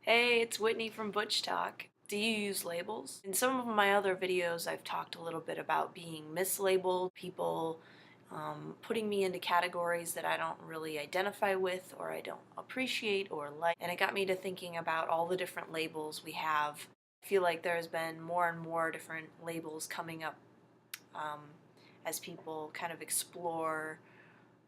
Hey, it's Whitney from Butch Talk. Do you use labels? In some of my other videos, I've talked a little bit about being mislabeled, people putting me into categories that I don't really identify with or I don't appreciate or like. And it got me to thinking about all the different labels we have. I feel like there's been more and more different labels coming up um, as people kind of explore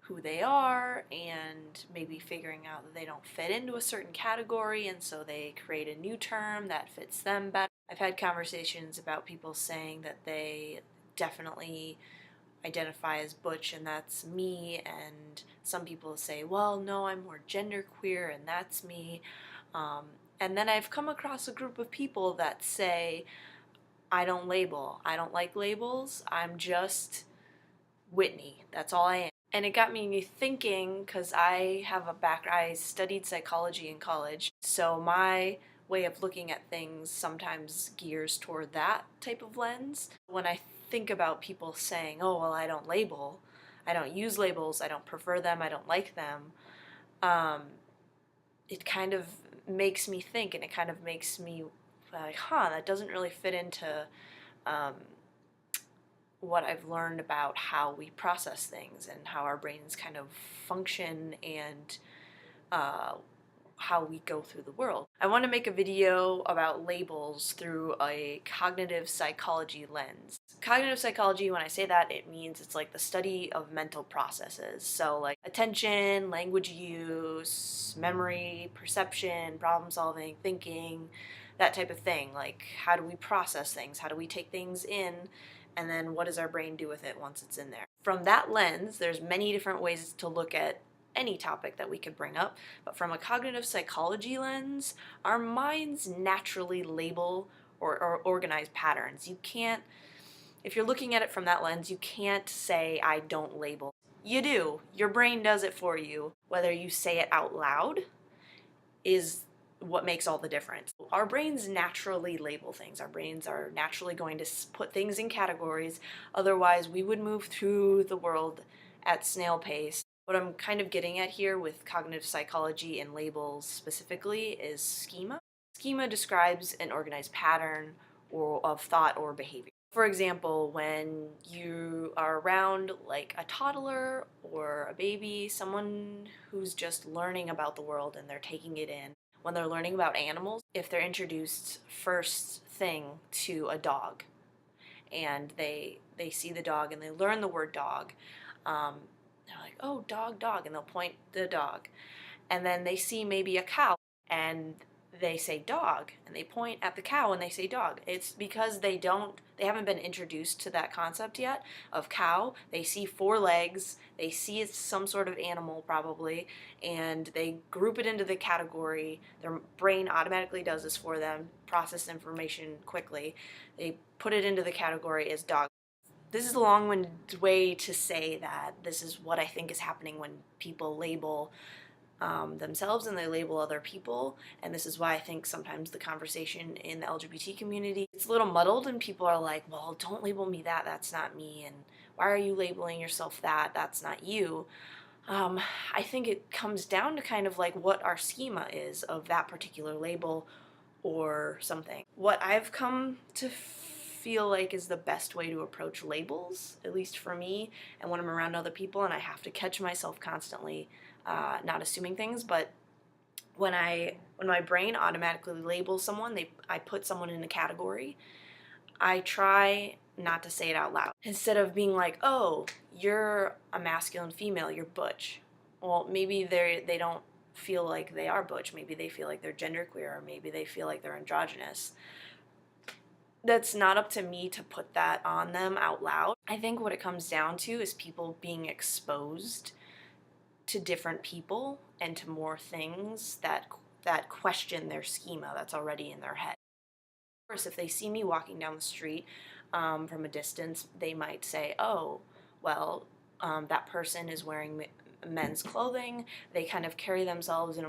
who they are and maybe figuring out that they don't fit into a certain category, and so they create a new term that fits them better. I've had conversations about people saying that they definitely identify as butch and that's me, and some people say, well, no, I'm more genderqueer and that's me. And then I've come across a group of people that say, I don't label, I don't like labels, I'm just Whitney, that's all I am. And it got me thinking, because I studied psychology in college, so my way of looking at things sometimes gears toward that type of lens. When I think about people saying, oh, well, I don't label, I don't use labels, I don't prefer them, I don't like them, um, it kind of makes me think, and it kind of makes me like, that doesn't really fit into um, what I've learned about how we process things and how our brains kind of function and uh, how we go through the world. I want to make a video about labels through a cognitive psychology lens. Cognitive psychology, when I say that, it means it's like the study of mental processes. So like attention, language use, memory, perception, problem solving, thinking, that type of thing. Like how do we process things? How do we take things in? And then what does our brain do with it once it's in there? From that lens, there's many different ways to look at any topic that we could bring up, but from a cognitive psychology lens, our minds naturally label or organize patterns. You can't, if you're looking at it from that lens, you can't say, I don't label. You do. Your brain does it for you. Whether you say it out loud is what makes all the difference. Our brains naturally label things. Our brains are naturally going to put things in categories. Otherwise, we would move through the world at snail pace. What I'm kind of getting at here with cognitive psychology and labels specifically is schema. Schema describes an organized pattern of thought or behavior. For example, when you are around like a toddler or a baby, someone who's just learning about the world and they're taking it in, when they're learning about animals, if they're introduced first thing to a dog and they see the dog and they learn the word dog, they're like, oh, dog, dog, and they'll point the dog. And then they see maybe a cow and they say dog, and they point at the cow and they say dog. It's because they haven't been introduced to that concept yet of cow. They see four legs, they see it's some sort of animal probably, and they group it into the category. Their brain automatically does this for them, process information quickly. They put it into the category as dog. This is a long-winded way to say that this is what I think is happening when people label themselves and they label other people, and this is why I think sometimes the conversation in the LGBT community, it's a little muddled and people are like, well, don't label me that, that's not me, and why are you labeling yourself that, that's not you. I think it comes down to kind of like what our schema is of that particular label or something. What I've come to feel like is the best way to approach labels, at least for me, and when I'm around other people, and I have to catch myself constantly not assuming things, but when my brain automatically labels someone, I put someone in a category, I try not to say it out loud. Instead of being like, oh, you're a masculine female, you're butch. Well, maybe they don't feel like they are butch. Maybe they feel like they're genderqueer, or maybe they feel like they're androgynous. That's not up to me to put that on them out loud. I think what it comes down to is people being exposed to different people and to more things that question their schema that's already in their head. Of course, if they see me walking down the street from a distance, they might say, oh, well, that person is wearing men's clothing. They kind of carry themselves in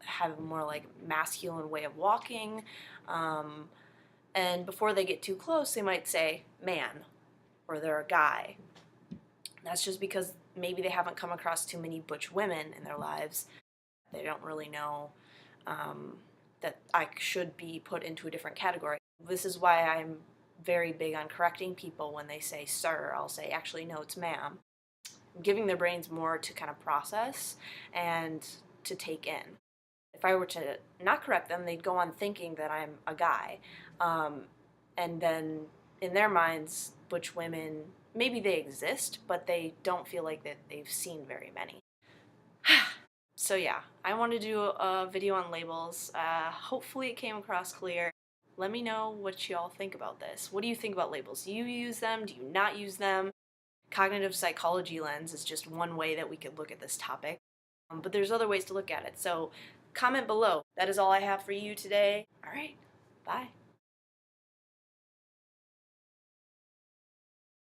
have a more like masculine way of walking. And before they get too close, they might say man, or they're a guy. That's just because maybe they haven't come across too many butch women in their lives. They don't really know that I should be put into a different category. This is why I'm very big on correcting people when they say sir. I'll say, actually, no, it's ma'am. Giving their brains more to kind of process and to take in. If I were to not correct them, they'd go on thinking that I'm a guy. And then in their minds, butch women, maybe they exist, but they don't feel like that they've seen very many. So yeah, I want to do a video on labels. Hopefully it came across clear. Let me know what y'all think about this. What do you think about labels? Do you use them? Do you not use them? Cognitive psychology lens is just one way that we could look at this topic. But there's other ways to look at it. So comment below. That is all I have for you today. All right, bye.